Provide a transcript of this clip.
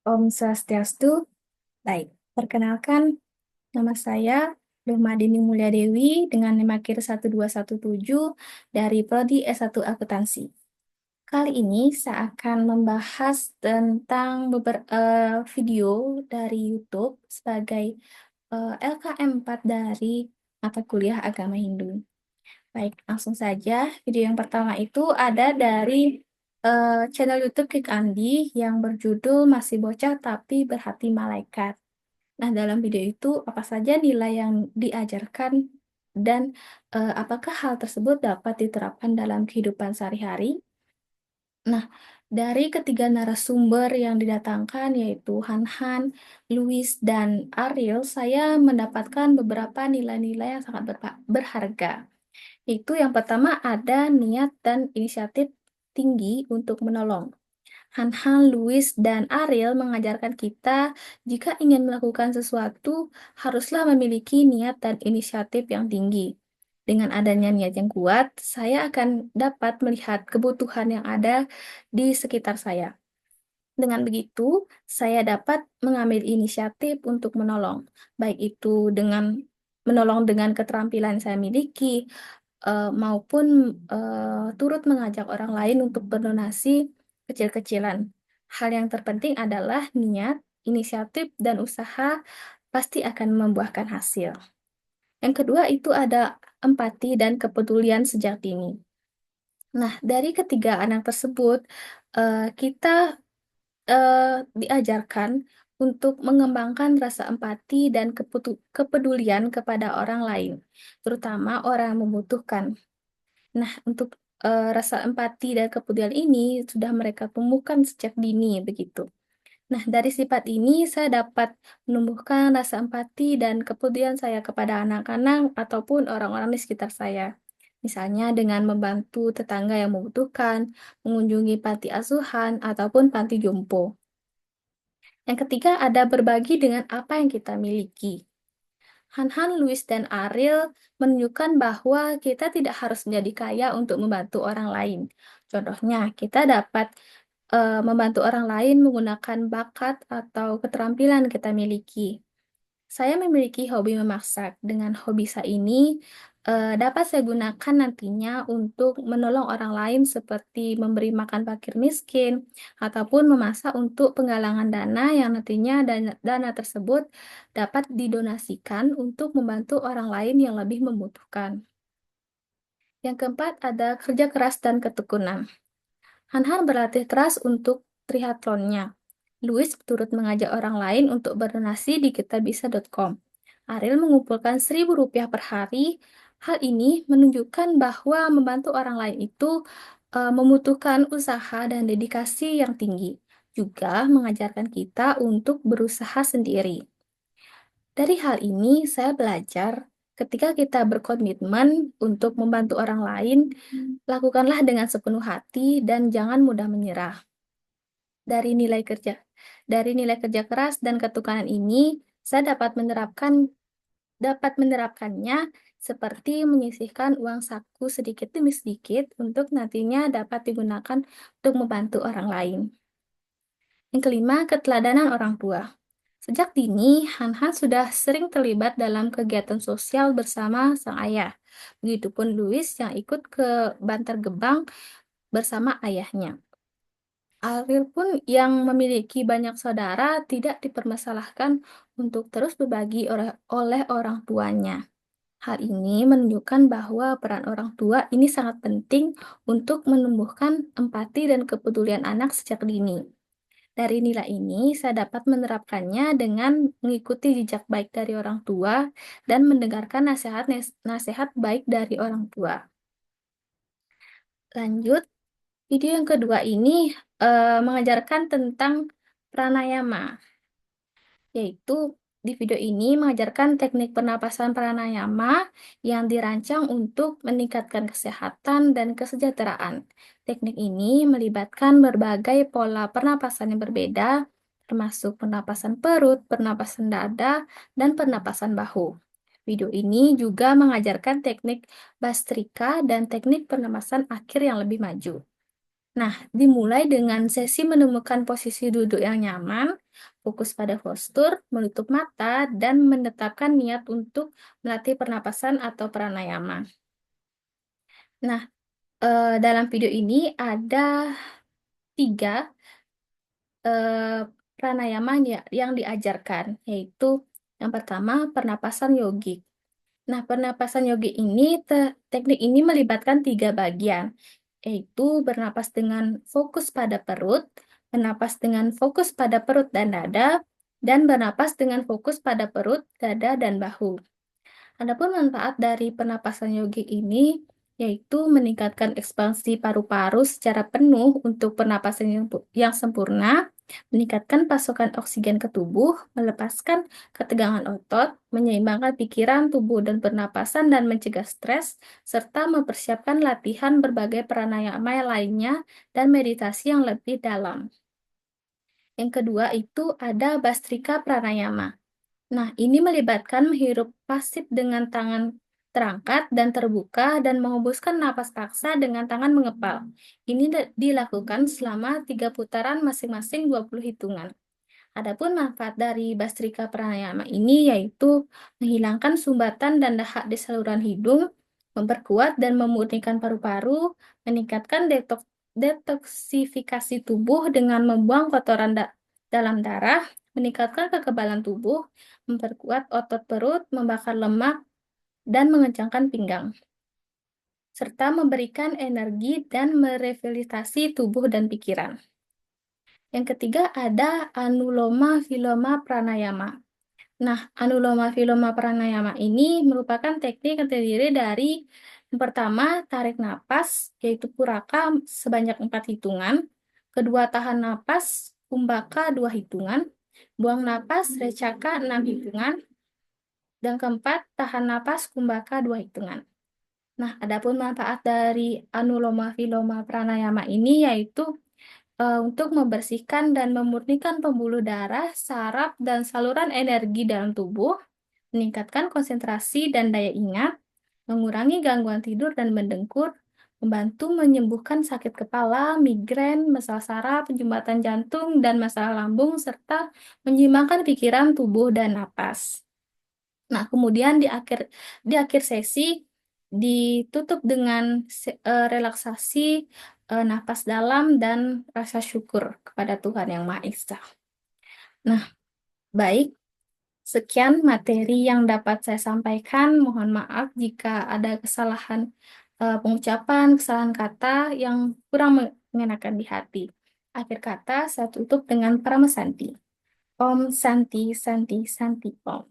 Om Swastiastu. Baik, perkenalkan nama saya Nurmadini Mulyadewi dengan NIM akhir 1217 dari Prodi S1 Akuntansi. Kali ini saya akan membahas tentang beberapa video dari YouTube sebagai LKM 4 dari mata kuliah Agama Hindu. Baik, langsung saja. Video yang pertama itu ada dari channel YouTube Kik Andi yang berjudul Masih Bocah Tapi Berhati Malaikat. Nah, dalam video itu apa saja nilai yang diajarkan dan apakah hal tersebut dapat diterapkan dalam kehidupan sehari-hari? Nah, dari ketiga narasumber yang didatangkan yaitu Han, Louis, dan Ariel, saya mendapatkan beberapa nilai-nilai yang sangat berharga. Itu yang pertama ada niat dan inisiatif tinggi untuk menolong. Han, Louis, dan Ariel mengajarkan kita jika ingin melakukan sesuatu haruslah memiliki niat dan inisiatif yang tinggi. Dengan adanya niat yang kuat, saya akan dapat melihat kebutuhan yang ada di sekitar saya. Dengan begitu, saya dapat mengambil inisiatif untuk menolong, baik itu dengan menolong dengan keterampilan yang saya miliki, maupun turut mengajak orang lain untuk berdonasi kecil-kecilan. Hal yang terpenting adalah niat, inisiatif, dan usaha pasti akan membuahkan hasil. Yang kedua itu ada empati dan kepedulian sejak dini. Nah, dari ketiga anak tersebut, kita diajarkan untuk mengembangkan rasa empati dan kepedulian kepada orang lain, terutama orang yang membutuhkan. Nah, untuk rasa empati dan kepedulian ini sudah mereka tumbuhkan sejak dini begitu. Nah, dari sifat ini saya dapat menumbuhkan rasa empati dan kepedulian saya kepada anak-anak ataupun orang-orang di sekitar saya. Misalnya dengan membantu tetangga yang membutuhkan, mengunjungi panti asuhan, ataupun panti jompo. Yang ketiga ada berbagi dengan apa yang kita miliki. Han, Louis, dan Ariel menunjukkan bahwa kita tidak harus menjadi kaya untuk membantu orang lain. Contohnya, kita dapat membantu orang lain menggunakan bakat atau keterampilan kita miliki. Saya memiliki hobi memasak. Dengan hobi saya ini dapat saya gunakan nantinya untuk menolong orang lain seperti memberi makan fakir miskin ataupun memasak untuk penggalangan dana yang nantinya dana tersebut dapat didonasikan untuk membantu orang lain yang lebih membutuhkan. Yang keempat ada kerja keras dan ketekunan. Han berlatih keras untuk triathlonnya. Louis turut mengajak orang lain untuk berdonasi di kitabisa.com. Ariel mengumpulkan Rp1.000 per hari. Hal ini menunjukkan bahwa membantu orang lain itu membutuhkan usaha dan dedikasi yang tinggi. Juga mengajarkan kita untuk berusaha sendiri. Dari hal ini, saya belajar ketika kita berkomitmen untuk membantu orang lain, lakukanlah dengan sepenuh hati dan jangan mudah menyerah. Dari nilai kerja, dari nilai kerja keras dan ketukanan ini, saya dapat menerapkannya seperti menyisihkan uang saku sedikit demi sedikit untuk nantinya dapat digunakan untuk membantu orang lain. Yang kelima, keteladanan orang tua. Sejak dini, Han sudah sering terlibat dalam kegiatan sosial bersama sang ayah. Begitupun Louis yang ikut ke Bantar Gebang bersama ayahnya. Ariel pun yang memiliki banyak saudara tidak dipermasalahkan untuk terus berbagi oleh orang tuanya. Hal ini menunjukkan bahwa peran orang tua ini sangat penting untuk menumbuhkan empati dan kepedulian anak sejak dini. Dari nilai ini, saya dapat menerapkannya dengan mengikuti jejak baik dari orang tua dan mendengarkan nasihat baik dari orang tua. Lanjut, video yang kedua ini mengajarkan tentang pranayama, yaitu di video ini mengajarkan teknik pernapasan pranayama yang dirancang untuk meningkatkan kesehatan dan kesejahteraan. Teknik ini melibatkan berbagai pola pernapasan yang berbeda, termasuk pernapasan perut, pernapasan dada, dan pernapasan bahu. Video ini juga mengajarkan teknik Bastrika dan teknik pernapasan akhir yang lebih maju. Nah, dimulai dengan sesi menemukan posisi duduk yang nyaman, fokus pada postur, menutup mata, dan menetapkan niat untuk melatih pernapasan atau pranayama. Nah, dalam video ini ada 3 eh, pranayama yang diajarkan, yaitu yang pertama pernapasan yogik. Nah, pernapasan yogik ini, teknik ini melibatkan 3 bagian, yaitu bernapas dengan fokus pada perut, bernapas dengan fokus pada perut dan dada, dan bernapas dengan fokus pada perut, dada, dan bahu. Adapun manfaat dari pernapasan yogi ini yaitu meningkatkan ekspansi paru-paru secara penuh untuk pernapasan yang sempurna, meningkatkan pasokan oksigen ke tubuh, melepaskan ketegangan otot, menyeimbangkan pikiran, tubuh, dan pernapasan, dan mencegah stres, serta mempersiapkan latihan berbagai pranayama lainnya dan meditasi yang lebih dalam. Yang kedua itu ada Bastrika Pranayama. Nah, ini melibatkan menghirup pasif dengan tangan terangkat dan terbuka dan menghembuskan napas paksa dengan tangan mengepal. Ini dilakukan selama 3 putaran masing-masing 20 hitungan. Adapun manfaat dari Bastrika Pranayama ini yaitu menghilangkan sumbatan dan dahak di saluran hidung, memperkuat dan memurnikan paru-paru, meningkatkan detoksifikasi tubuh dengan membuang kotoran dalam darah, meningkatkan kekebalan tubuh, memperkuat otot perut, membakar lemak, dan mengencangkan pinggang, serta memberikan energi dan merevitalisasi tubuh dan pikiran. Yang ketiga ada Anuloma Viloma Pranayama. Nah, Anuloma Viloma Pranayama ini merupakan teknik yang terdiri dari yang pertama, tarik napas, yaitu puraka sebanyak 4 hitungan. Kedua, tahan napas, kumbhaka 2 hitungan. Buang napas, recaka 6 hitungan. Dan keempat, tahan napas, kumbhaka 2 hitungan. Nah, adapun manfaat dari Anuloma Viloma Pranayama ini yaitu untuk membersihkan dan memurnikan pembuluh darah, saraf, dan saluran energi dalam tubuh, meningkatkan konsentrasi dan daya ingat, mengurangi gangguan tidur dan mendengkur, membantu menyembuhkan sakit kepala, migrain, masalah saraf, jembatan jantung, dan masalah lambung, serta menyeimbangkan pikiran, tubuh, dan napas. Nah, kemudian di akhir sesi ditutup dengan relaksasi napas dalam dan rasa syukur kepada Tuhan Yang Maha Esa. Nah, baik, sekian materi yang dapat saya sampaikan. Mohon maaf jika ada kesalahan pengucapan, kesalahan kata yang kurang mengenakan di hati. Akhir kata, saya tutup dengan Paramasanti. Om Santi Santi Santi Om.